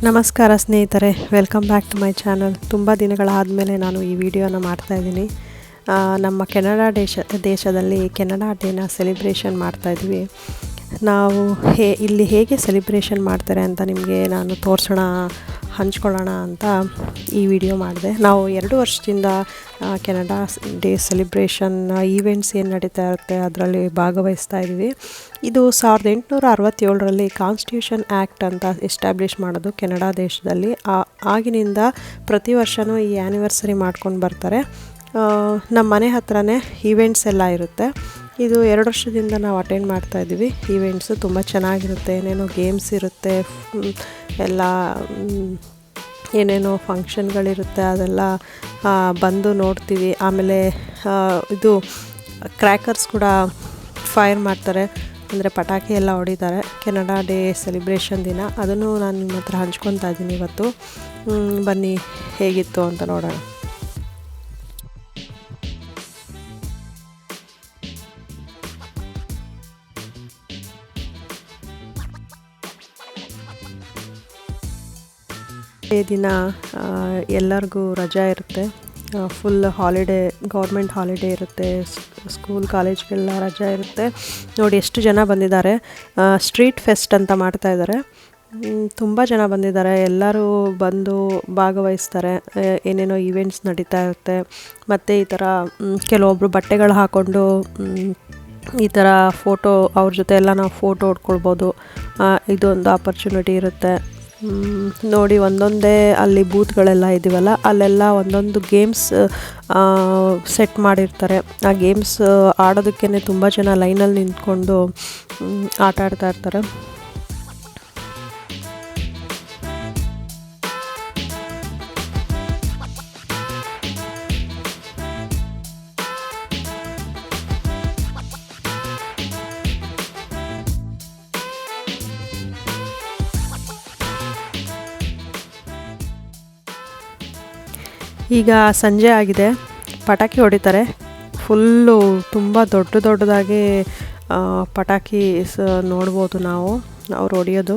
ನಮಸ್ಕಾರ ಸ್ನೇಹಿತರೆ, welcome back to my channel. ತುಂಬ ದಿನಗಳಾದಮೇಲೆ ನಾನು ಈ ವಿಡಿಯೋನ ಮಾಡ್ತಾಯಿದ್ದೀನಿ. ನಮ್ಮ ಕೆನಡಾ ದೇಶದಲ್ಲಿ ಕೆನಡಾ ಡೇನ ಸೆಲೆಬ್ರೇಷನ್ ಮಾಡ್ತಾಯಿದ್ವಿ. ನಾವು ಇಲ್ಲಿ ಹೇಗೆ ಸೆಲೆಬ್ರೇಷನ್ ಮಾಡ್ತಾರೆ ಅಂತ ನಿಮಗೆ ನಾನು ಹಂಚ್ಕೊಳ್ಳೋಣ ಅಂತ ಈ ವಿಡಿಯೋ ಮಾಡಿದೆ. ನಾವು 2 ವರ್ಷದಿಂದ ಕೆನಡಾ ಡೇ ಸೆಲೆಬ್ರೇಷನ್ ಈವೆಂಟ್ಸ್ ಏನು ನಡೀತಾ ಇರುತ್ತೆ ಅದರಲ್ಲಿ ಭಾಗವಹಿಸ್ತಾ ಇದ್ವಿ. ಇದು 1867ರಲ್ಲಿ ಕಾನ್ಸ್ಟಿಟ್ಯೂಷನ್ ಆ್ಯಕ್ಟ್ ಅಂತ ಎಸ್ಟಾಬ್ಲಿಷ್ ಮಾಡೋದು ಕೆನಡಾ ದೇಶದಲ್ಲಿ. ಆಗಿನಿಂದ ಪ್ರತಿ ವರ್ಷವೂ ಈ ಆ್ಯನಿವರ್ಸರಿ ಮಾಡ್ಕೊಂಡು ಬರ್ತಾರೆ. ನಮ್ಮ ಮನೆ ಹತ್ರನೇ ಈವೆಂಟ್ಸ್ ಎಲ್ಲ ಇರುತ್ತೆ. ಇದು 2 ವರ್ಷದಿಂದ ನಾವು ಅಟೆಂಡ್ ಮಾಡ್ತಾಯಿದ್ವಿ. ಈವೆಂಟ್ಸು ತುಂಬ ಚೆನ್ನಾಗಿರುತ್ತೆ. ಏನೇನೋ ಗೇಮ್ಸ್ ಇರುತ್ತೆ, ಎಲ್ಲ ಏನೇನೋ ಫಂಕ್ಷನ್ಗಳಿರುತ್ತೆ, ಅದೆಲ್ಲ ಬಂದು ನೋಡ್ತೀವಿ. ಆಮೇಲೆ ಇದು ಕ್ರ್ಯಾಕರ್ಸ್ ಕೂಡ ಫೈರ್ ಮಾಡ್ತಾರೆ, ಅಂದರೆ ಪಟಾಕಿ ಎಲ್ಲ ಹೊಡಿತಾರೆ ಕೆನಡಾ ಡೇ ಸೆಲೆಬ್ರೇಷನ್ ದಿನ. ಅದನ್ನು ನಾನು ನಿಮ್ಮ ಹತ್ರ ಹಂಚ್ಕೊತಾ ಇದ್ದೀನಿ ಇವತ್ತು. ಬನ್ನಿ ಹೇಗಿತ್ತು ಅಂತ ನೋಡೋಣ. ದಿನ ಎಲ್ಲರಿಗೂ ರಜಾ ಇರುತ್ತೆ, ಫುಲ್ ಹಾಲಿಡೇ, ಗೌರ್ಮೆಂಟ್ ಹಾಲಿಡೇ ಇರುತ್ತೆ, ಸ್ಕೂಲ್ ಕಾಲೇಜ್ಗೆಲ್ಲ ರಜಾ ಇರುತ್ತೆ. ನೋಡಿ ಎಷ್ಟು ಜನ ಬಂದಿದ್ದಾರೆ. ಸ್ಟ್ರೀಟ್ ಫೆಸ್ಟ್ ಅಂತ ಮಾಡ್ತಾಯಿದ್ದಾರೆ. ತುಂಬ ಜನ ಬಂದಿದ್ದಾರೆ. ಎಲ್ಲರೂ ಬಂದು ಭಾಗವಹಿಸ್ತಾರೆ. ಏನೇನೋ ಈವೆಂಟ್ಸ್ ನಡೀತಾ ಇರುತ್ತೆ. ಮತ್ತು ಈ ಥರ ಕೆಲವೊಬ್ಬರು ಬಟ್ಟೆಗಳು ಹಾಕ್ಕೊಂಡು ಈ ಥರ ಅವ್ರ ಜೊತೆ ಎಲ್ಲ ನಾವು ಫೋಟೋ ಹೊಡ್ಕೊಳ್ಬೋದು. ಇದೊಂದು ಆಪರ್ಚುನಿಟಿ ಇರುತ್ತೆ. ನೋಡಿ, ಒಂದೊಂದೇ ಅಲ್ಲಿ ಬೂತ್ಗಳೆಲ್ಲ ಇದೀವಲ್ಲ, ಅಲ್ಲೆಲ್ಲ ಒಂದೊಂದು ಗೇಮ್ಸ್ ಸೆಟ್ ಮಾಡಿರ್ತಾರೆ. ಆ ಗೇಮ್ಸ್ ಆಡೋದಕ್ಕೇ ತುಂಬ ಜನ ಲೈನಲ್ಲಿ ನಿಂತ್ಕೊಂಡು ಆಟ ಆಡ್ತಾ ಇರ್ತಾರೆ. ಈಗ ಸಂಜೆ ಆಗಿದೆ, ಪಟಾಕಿ ಹೊಡಿತಾರೆ. ಫುಲ್ಲು ತುಂಬ ದೊಡ್ಡದಾಗಿ ಪಟಾಕಿ ನೋಡ್ಬೋದು ನಾವು, ಅವ್ರು ಹೊಡಿಯೋದು.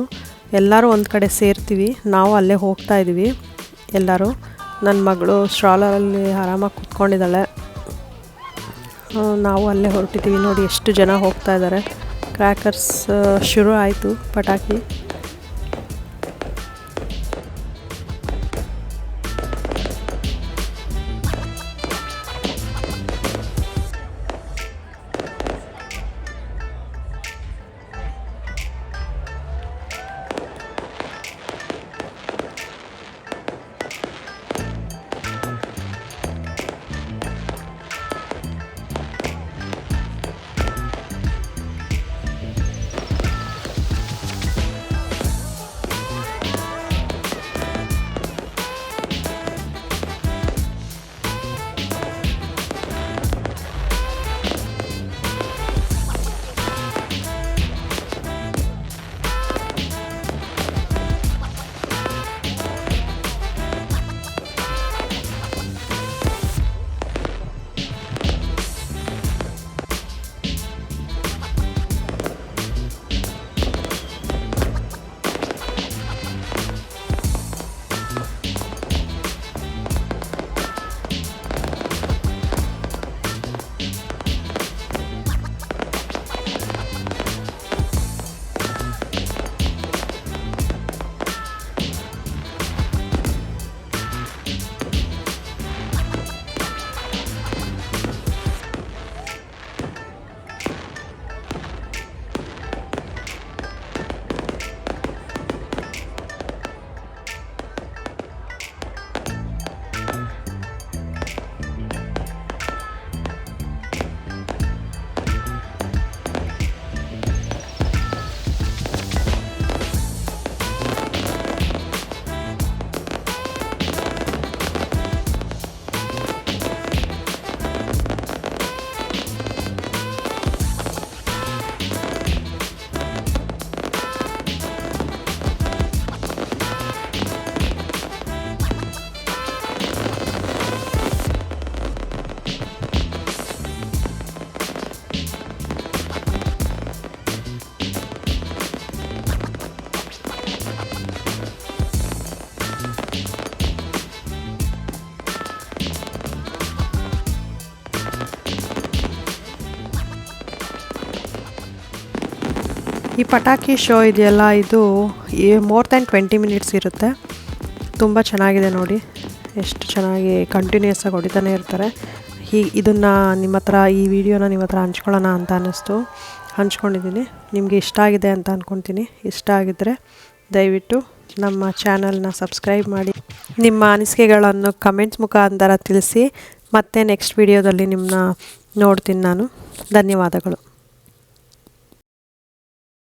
ಎಲ್ಲರೂ ಒಂದು ಕಡೆ ಸೇರ್ತೀವಿ. ನಾವು ಅಲ್ಲೇ ಹೋಗ್ತಾ ಇದ್ದೀವಿ ಎಲ್ಲರೂ. ನನ್ನ ಮಗಳು ಸ್ಟ್ರಾಲರಲ್ಲಿ ಆರಾಮಾಗಿ ಕೂತ್ಕೊಂಡಿದ್ದಾಳೆ. ನಾವು ಅಲ್ಲೇ ಹೊರಟಿದ್ದೀವಿ. ನೋಡಿ ಎಷ್ಟು ಜನ ಹೋಗ್ತಾ ಇದ್ದಾರೆ. ಕ್ರ್ಯಾಕರ್ಸ್ ಶುರು ಆಯಿತು, ಪಟಾಕಿ. ಈ ಪಟಾಕಿ ಶೋ ಇದೆಯಲ್ಲ, ಇದು ಮೋರ್ ದ್ಯಾನ್ 20 ಮಿನಿಟ್ಸ್ ಇರುತ್ತೆ. ತುಂಬ ಚೆನ್ನಾಗಿದೆ ನೋಡಿ, ಎಷ್ಟು ಚೆನ್ನಾಗಿ ಕಂಟಿನ್ಯೂಸ್ ಆಗಿ ಹೊಡಿತಾನೆ ಇರ್ತಾರೆ. ಇದನ್ನು ನಿಮ್ಮ ಹತ್ರ, ಈ ವಿಡಿಯೋನ ನಿಮ್ಮ ಹತ್ರ ಹಂಚ್ಕೊಳ್ಳೋಣ ಅಂತ ಅನ್ನಿಸ್ತು, ಹಂಚ್ಕೊಂಡಿದ್ದೀನಿ. ನಿಮಗೆ ಇಷ್ಟ ಆಗಿದೆ ಅಂತ ಅಂದ್ಕೊತೀನಿ. ಇಷ್ಟ ಆಗಿದ್ದರೆ ದಯವಿಟ್ಟು ನಮ್ಮ ಚಾನಲ್ನ ಸಬ್ಸ್ಕ್ರೈಬ್ ಮಾಡಿ, ನಿಮ್ಮ ಅನಿಸಿಕೆಗಳನ್ನು ಕಮೆಂಟ್ಸ್ ಮುಖಾಂತರ ತಿಳಿಸಿ. ಮತ್ತೆ ನೆಕ್ಸ್ಟ್ ವಿಡಿಯೋದಲ್ಲಿ ನಿಮ್ಮನ್ನ ನೋಡ್ತೀನಿ ನಾನು. ಧನ್ಯವಾದಗಳು.